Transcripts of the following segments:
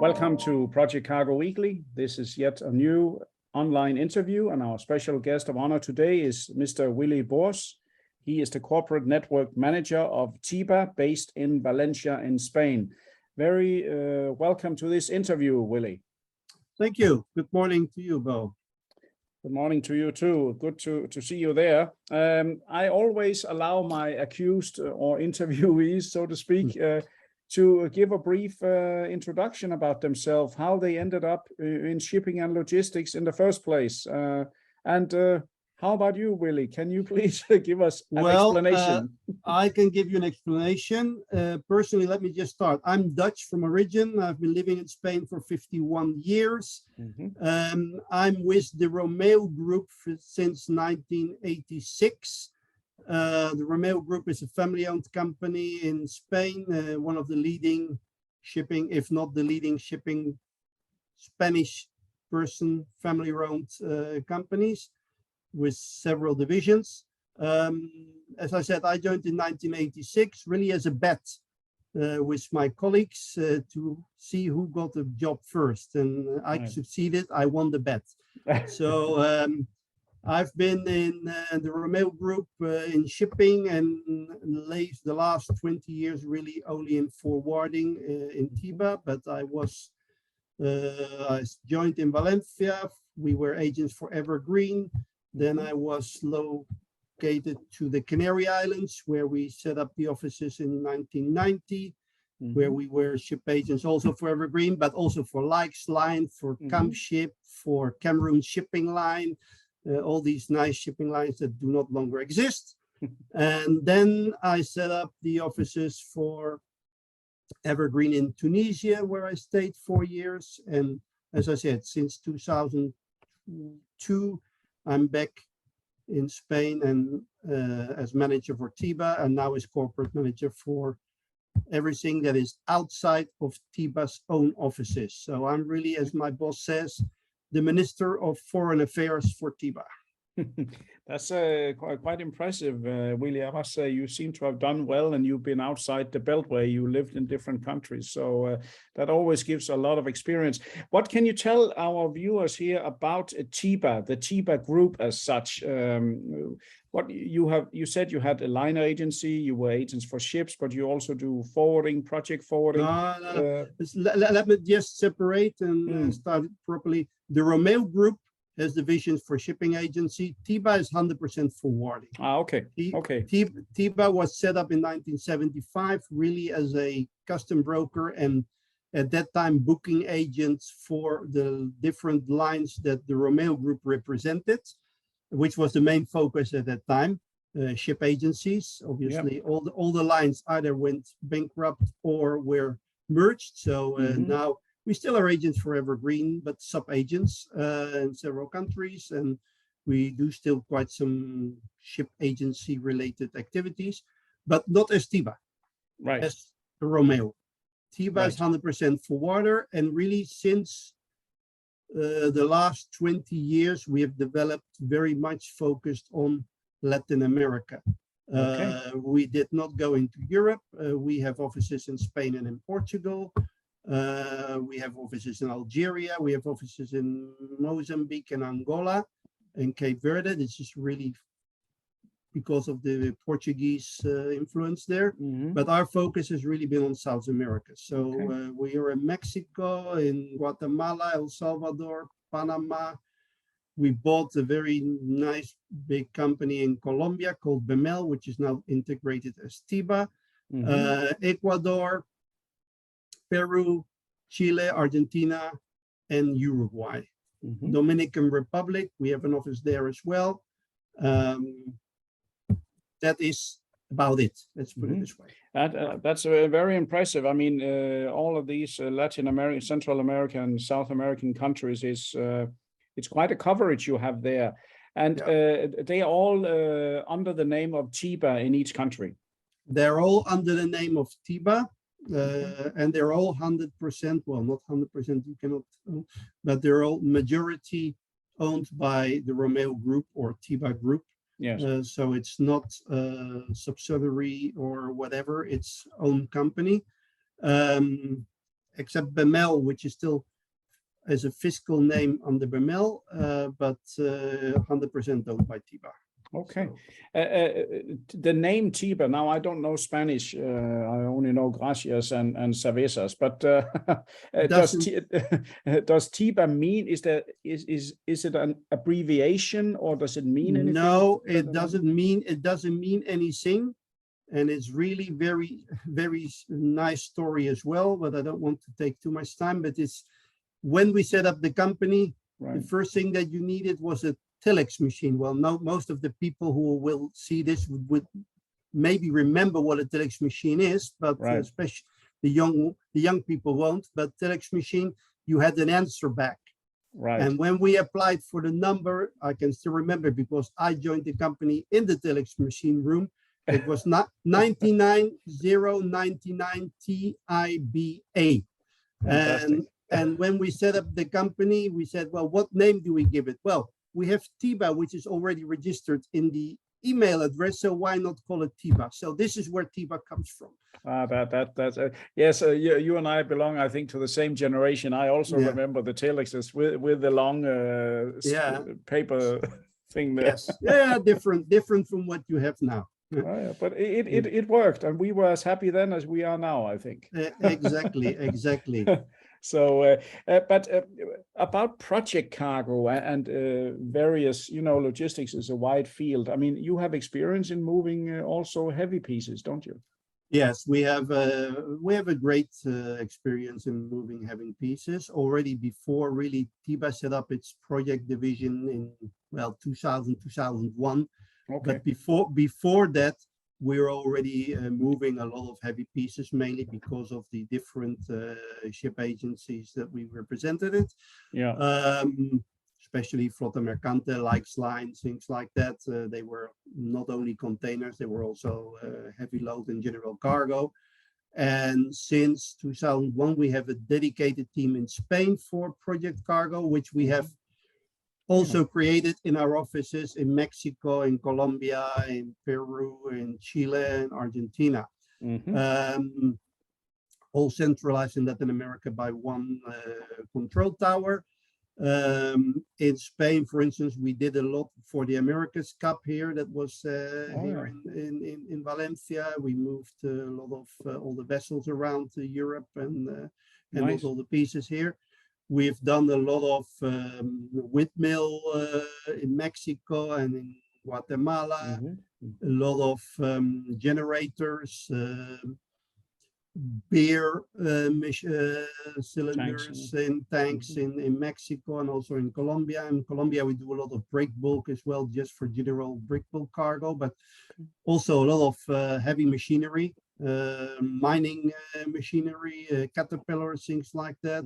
Welcome to Project Cargo Weekly. This is yet a new online interview, and our special guest of honor today is Mr. Willy Boers. He is the corporate network manager of TIBA, based in Valencia in Spain. Very welcome to this interview, Willy. Thank you. Good morning to you, Bo. Good morning to you too. Good to see you there. I always allow my accused or interviewees, so to speak, to give a brief introduction about themselves, how they ended up in shipping and logistics in the first place. How about you, Willy? Can you please give us an explanation? I can give you an explanation. Personally, let me just start. I'm Dutch from origin. I've been living in Spain for 51 years. I'm with the Romeo Group since 1986. The Romeo Group is a family-owned company in Spain, one of the leading shipping, if not the leading shipping, Spanish person family-owned companies with several divisions. As I said, I joined in 1986, really as a bet with my colleagues to see who got the job first, and I succeeded. I won the bet. So I've been in the Romeo Group in shipping, and the last 20 years really only in forwarding in TIBA, but I joined in Valencia. We were agents for Evergreen. Then I was located to the Canary Islands, where we set up the offices in 1990, where we were ship agents also for Evergreen, but also for Likes Line, for Campship, for Cameroon Shipping Line, all these nice shipping lines that do not longer exist. And then I set up the offices for Evergreen in Tunisia, where I stayed 4 years. And as I said, since 2002, I'm back in Spain and as manager for TIBA, and now as corporate manager for everything that is outside of TIBA's own offices. So I'm really, as my boss says, the Minister of Foreign Affairs for TIBA. That's quite impressive, Willy. I must say, you seem to have done well, and you've been outside the Beltway. You lived in different countries, so that always gives a lot of experience. What can you tell our viewers here about TIBA, the TIBA group as such? What you said you had a liner agency, you were agents for ships, but you also do forwarding, project forwarding. No. Let me just separate and start properly. The Romeo Group has divisions for shipping agency. TIBA is 100% forwarding. Okay. TIBA was set up in 1975, really as a custom broker, and at that time booking agents for the different lines that the Romeo Group represented, which was the main focus at that time. Ship agencies, obviously, all the lines either went bankrupt or were merged. So now we still are agents for Evergreen, but sub-agents in several countries, and we do still quite some ship agency related activities, but not as TIBA, as the Romeo. TIBA is 100% forwarder, and really since the last 20 years, we have developed very much focused on Latin America. We did not go into Europe. We have offices in Spain and in Portugal. We have offices in Algeria. We have offices in Mozambique and Angola and Cape Verde. This is really because of the Portuguese influence there. But our focus has really been on South America. So we are in Mexico, in Guatemala, El Salvador, Panama. We bought a very nice big company in Colombia called Bemel, which is now integrated as TIBA. Ecuador, Peru, Chile, Argentina, and Uruguay. Dominican Republic, we have an office there as well. That is about it. Let's put it this way. That's very impressive. I mean, all of these Latin American, Central American, South American countries is it's quite a coverage you have there, and they are all under the name of TIBA in each country. They're all under the name of TIBA. And they're all 100%, well, not 100%, you cannot, but they're all majority owned by the Romeo Group or TIBA Group. So it's not a subsidiary or whatever, it's own company. except Bemel, which is still as a fiscal name under Bemel, but 100% owned by TIBA. Okay. So, The name TIBA, now I don't know Spanish. I only know gracias and cervezas, but does TIBA mean, is it an abbreviation, or does it mean anything? No, it doesn't mean anything. And it's really very nice story as well, but I don't want to take too much time. But it's when we set up the company, right. The first thing that you needed was a telex machine. Well, now most of the people who will see this would maybe remember what a telex machine is, but right. Especially the young people won't. But telex machine, you had an answer back. Right. And when we applied for the number, I can still remember because I joined the company in the telex machine room. It was not 99099 TIBA. And when we set up the company, we said, well, what name do we give it? Well, we have TIBA, which is already registered in the email address, so why not call it TIBA? So this is where TIBA comes from. Yes, you and I belong, I think, to the same generation. I also remember the telexes with the long paper thing there. Yes, yeah, different from what you have now. But it worked, and we were as happy then as we are now, I think. Exactly. So, but about project cargo and various, logistics is a wide field. I mean, you have experience in moving also heavy pieces, don't you? Yes, we have a great experience in moving heavy pieces already before really TIBA set up its project division in 2000, 2001. Okay. But before that, we're already moving a lot of heavy pieces, mainly because of the different ship agencies that we represented it. Yeah. Especially Flotta Mercante, Likes Lines, things like that. They were not only containers, they were also heavy load and general cargo. And since 2001, we have a dedicated team in Spain for project cargo, which we have also created in our offices in Mexico, in Colombia, in Peru, in Chile, and Argentina. All centralized in Latin America by one control tower. In Spain, for instance, we did a lot for the America's Cup here. That was here in Valencia. We moved a lot of all the vessels around Europe and nice. All the pieces here. We've done a lot of windmill in Mexico and in Guatemala, a lot of generators, beer cylinders in tanks in Mexico and also in Colombia. In Colombia, we do a lot of break bulk as well, just for general break bulk cargo, but also a lot of heavy machinery, mining machinery, caterpillars, things like that.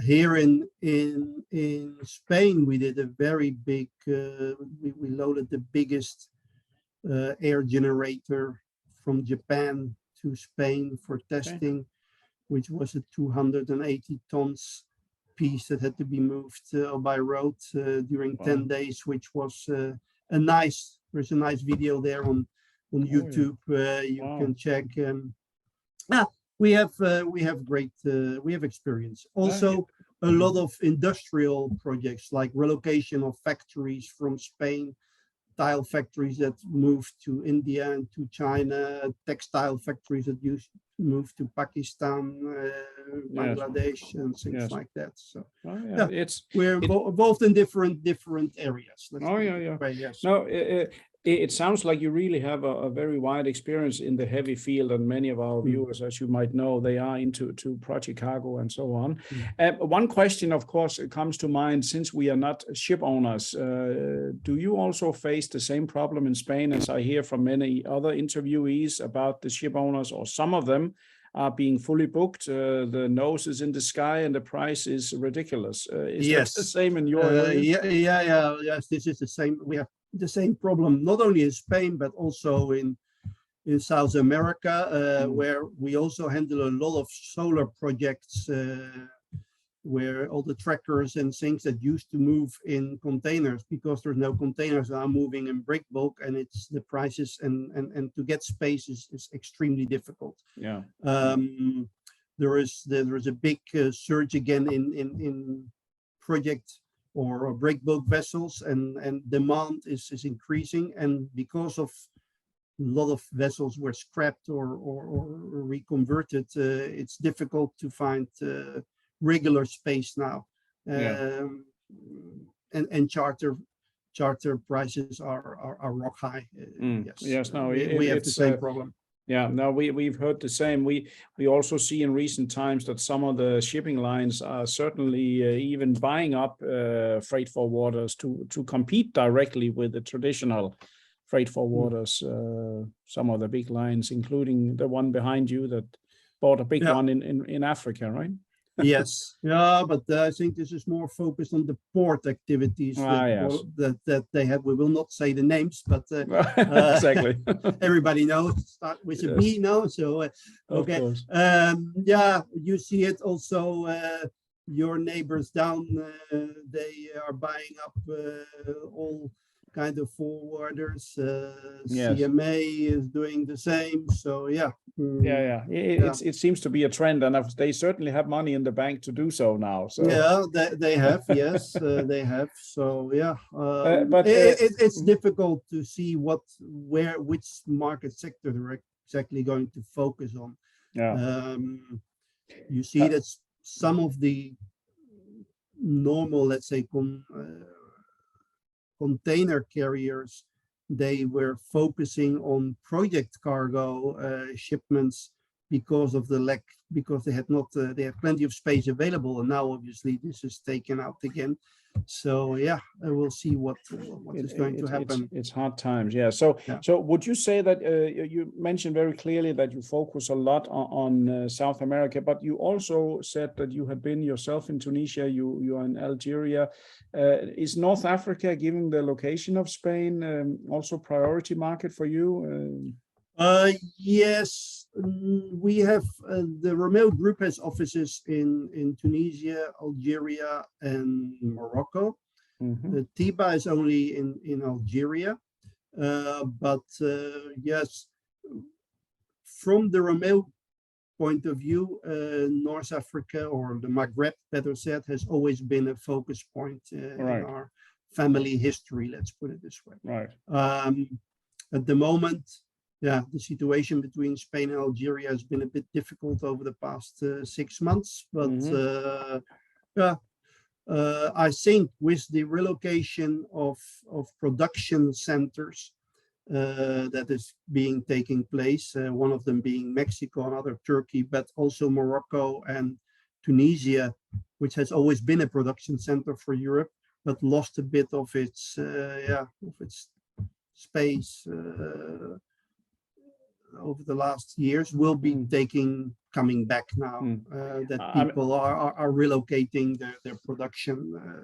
Here in Spain, we did a very big, we loaded the biggest air generator from Japan to Spain for testing, which was a 280 tons piece that had to be moved by road during 10 days, which was there's a nice video there on YouTube. You can check. We have experience. Also, a lot of industrial projects like relocation of factories from Spain, tile factories that moved to India and to China, textile factories that used to move to Pakistan, Bangladesh, and things like that. So we're involved in different areas. It sounds like you really have a very wide experience in the heavy field, and many of our viewers, as you might know, they are into project cargo and so on. One question, of course, comes to mind, since we are not ship owners, do you also face the same problem in Spain, as I hear from many other interviewees about the ship owners, or some of them are being fully booked, the nose is in the sky and the price is ridiculous? Is that the same in your area? Yes, this is the same. We have the same problem, not only in Spain, but also in South America, where we also handle a lot of solar projects, where all the trackers and things that used to move in containers, because there's no containers, are moving in break bulk, and it's the prices and to get space is extremely difficult. there is a big surge again in project or breakbulk vessels, and demand is increasing, and because of a lot of vessels were scrapped or reconverted, it's difficult to find regular space now. Yeah. And charter prices are rock high. Yes. Yes, no, we have the it's same problem. yeah, no, we've heard the same. We also see in recent times that some of the shipping lines are certainly even buying up freight forwarders to compete directly with the traditional freight forwarders. Some of the big lines, including the one behind you that bought a big one in Africa, right? Yes, yeah, but I think this is more focused on the port activities that they have. We will not say the names, but exactly. Everybody knows. Start with a B now, so okay. Yeah, you see it also. Your neighbors down, they are buying up all kind of forwarders. CMA is doing the same. So yeah. It seems to be a trend, and they certainly have money in the bank to do so now. So yeah, they have. Yes, they have. So yeah, but it's difficult to see which market sector they're exactly going to focus on. Yeah. You see that some of the normal, let's say, container carriers, they were focusing on project cargo shipments because of the lack, because they had plenty of space available, and now obviously this is taken out again. So yeah, we'll see what is going to happen. It's hard times, yeah. So would you say that you mentioned very clearly that you focus a lot on South America, but you also said that you had been yourself in Tunisia, you are in Algeria. Is North Africa, given the location of Spain, also priority market for you? Yes, we have the Romeo Group has offices in Tunisia, Algeria, and Morocco. The TIBA is only in Algeria, but yes, from the Romeo point of view, North Africa, or the Maghreb, better said, has always been a focus point in our family history. Let's put it this way. Right. At the moment. Yeah, the situation between Spain and Algeria has been a bit difficult over the past 6 months, but I think with the relocation of production centers that is taking place, one of them being Mexico, another Turkey, but also Morocco and Tunisia, which has always been a production center for Europe, but lost a bit of its space over the last years, will be coming back now that people are relocating their production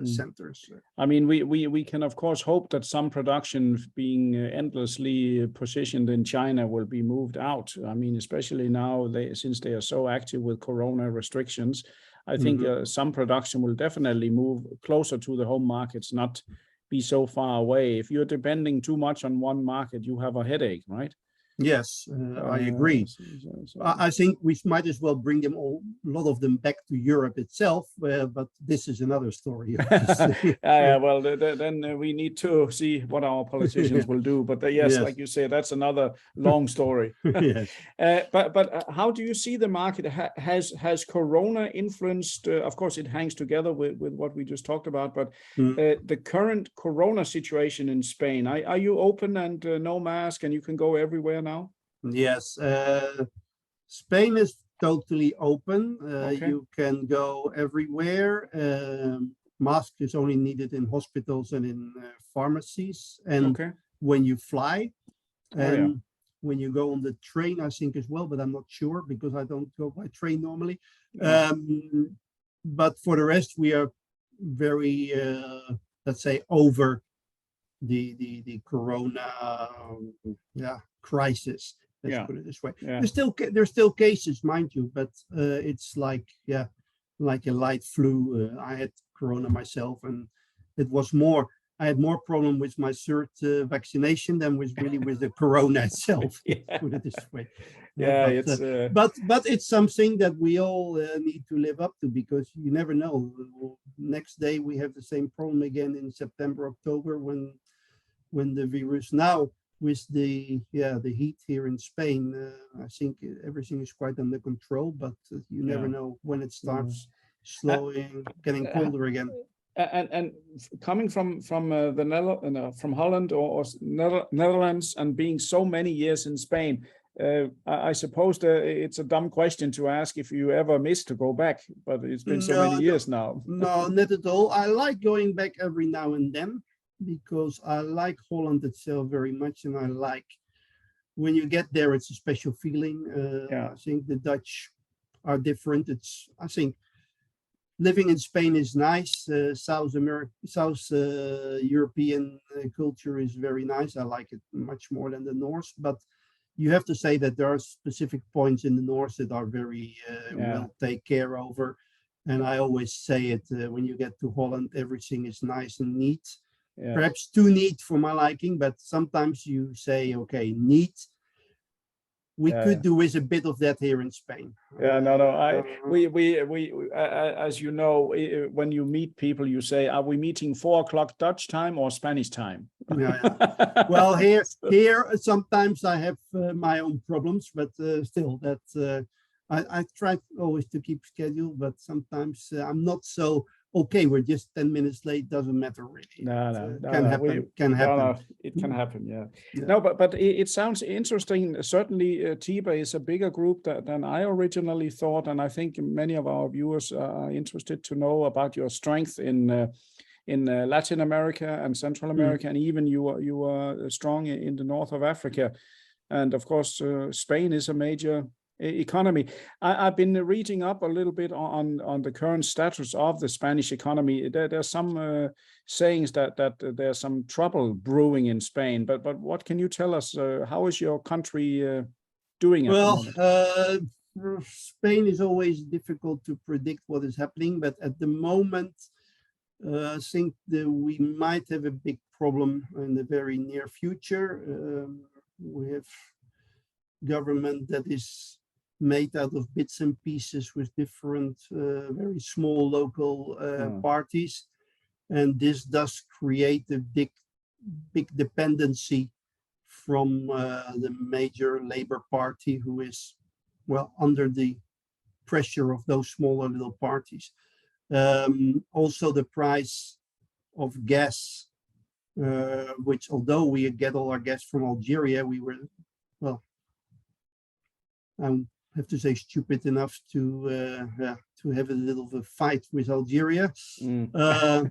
centers. I mean, we can of course hope that some production being endlessly positioned in China will be moved out. I mean, especially now since they are so active with Corona restrictions, I think some production will definitely move closer to the home markets, not be so far away. If you're depending too much on one market, you have a headache, right? Yes, I agree. I think we might as well bring a lot of them back to Europe itself, but this is another story. Well, then we need to see what our politicians will do. But yes, like you say, that's another long story. But how do you see the market? Has Corona influenced? Of course, it hangs together with what we just talked about. But the current Corona situation in Spain, are you open and no mask, and you can go everywhere now? Yes, Spain is totally open. You can go everywhere. Mask is only needed in hospitals and in pharmacies, and when you fly, and when you go on the train, I think as well, but I'm not sure because I don't go by train normally. But for the rest, we are very, let's say, over the Corona crisis. Let's put it this way. There's still cases, mind you, but it's like a light flu. I had Corona myself, and it was more. I had more problem with my third vaccination than with the corona itself. Yeah. Put it this way. Yeah, But it's something that we all need to live up to, because you never know. Next day we have the same problem again in September, October, when the virus. Now with the heat here in Spain, I think everything is quite under control, but you never know when it starts slowing, getting colder again. And coming from from Holland or Netherlands, and being so many years in Spain, I suppose it's a dumb question to ask if you ever miss to go back, but it's been so many years now. No, not at all. I like going back every now and then, because I like Holland itself very much, and I like when you get there, it's a special feeling. I think the Dutch are different. I think living in Spain is nice. South European culture is very nice. I like it much more than the North, but you have to say that there are specific points in the North that are very well taken care over. And I always say it, when you get to Holland, everything is nice and neat. Perhaps too neat for my liking, but sometimes you say, okay, neat. We could do with a bit of that here in Spain. We as you know, when you meet people, you say, are we meeting 4 o'clock Dutch time or Spanish time? Well, here sometimes I have my own problems, but still, that I try always to keep schedule, but sometimes I'm not so. Okay, we're just 10 minutes late. Doesn't matter really. Can happen. It can happen. Yeah. No, but it sounds interesting. Certainly, TIBA is a bigger group than I originally thought, and I think many of our viewers are interested to know about your strength in Latin America and Central America, and even you are strong in the north of Africa, and of course, Spain is a major economy. I've been reading up a little bit on the current status of the Spanish economy. There's some sayings that there's some trouble brewing in Spain, but what can you tell us? How is your country doing at the moment? Spain is always difficult to predict what is happening, but at the moment, I think that we might have a big problem in the very near future. We have government that is made out of bits and pieces with different very small local parties, and this does create a big dependency from the major Labour Party, who is under the pressure of those smaller little parties. Also the price of gas, which although we get all our gas from Algeria, we were have to say stupid enough to have a little of a fight with Algeria. That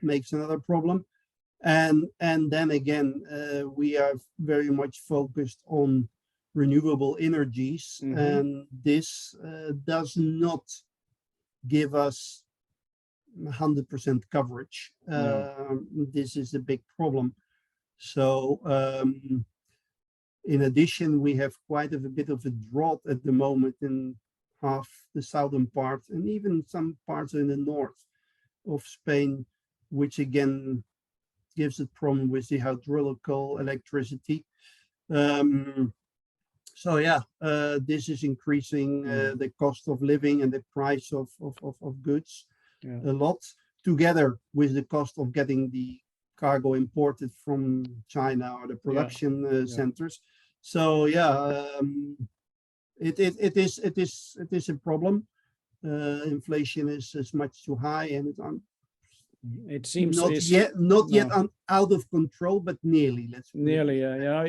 makes another problem. And then again, we are very much focused on renewable energies, and this does not give us 100% coverage. This is a big problem. So in addition, we have quite a bit of a drought at the moment in half the southern part, and even some parts in the north of Spain, which again gives a problem with the hydraulical electricity. This is increasing the cost of living and the price of goods a lot, together with the cost of getting the cargo imported from China or the production centers. So it is a problem. Inflation is much too high, and it seems not yet out of control, but nearly.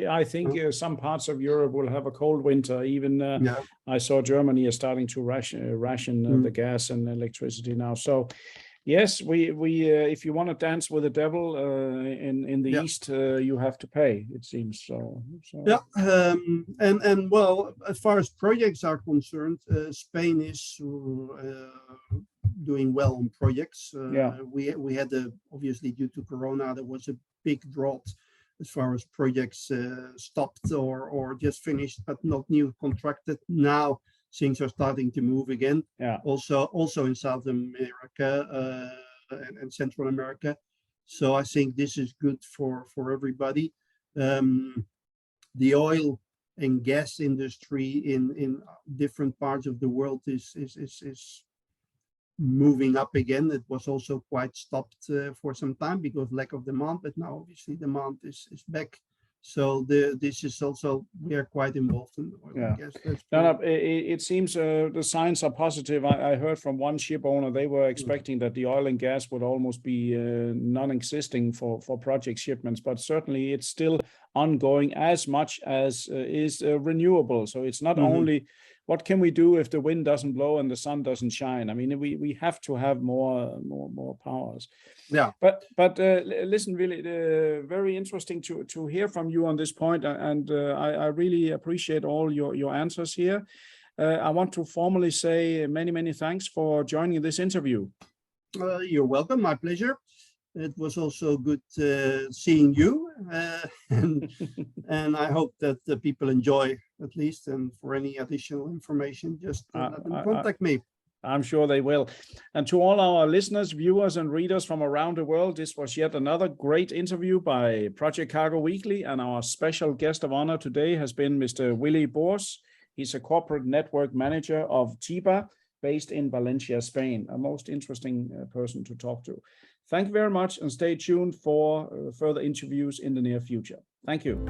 I think some parts of Europe will have a cold winter. Even I saw Germany is starting to ration the gas and electricity now. So yes, we if you want to dance with the devil in the East, you have to pay, it seems. So. And as far as projects are concerned, Spain is doing well on projects. We had obviously due to Corona, there was a big drought as far as projects stopped or just finished, but not new contracted. Now things are starting to move again. Also in South America and Central America. So I think this is good for everybody. The oil and gas industry in different parts of the world is moving up again. It was also quite stopped for some time because lack of demand, but now obviously demand is back. So this is also, we are quite involved in the oil and gas. It seems the signs are positive. I heard from one ship owner, they were expecting that the oil and gas would almost be non-existing for project shipments, but certainly it's still ongoing as much as is renewable. So it's not only what can we do if the wind doesn't blow and the sun doesn't shine. I mean, we have to have more powers. Yeah. But listen, really, very interesting to hear from you on this point, and I really appreciate all your answers here. I want to formally say many thanks for joining this interview. You're welcome. My pleasure. It was also good seeing you, and I hope that the people enjoy at least. And for any additional information, just let them contact me. I'm sure they will. And to all our listeners, viewers, and readers from around the world, this was yet another great interview by Project Cargo Weekly. And our special guest of honor today has been Mr. Willy Boers. He's a corporate network manager of TIBA, based in Valencia, Spain. A most interesting person to talk to. Thank you very much, and stay tuned for further interviews in the near future. Thank you.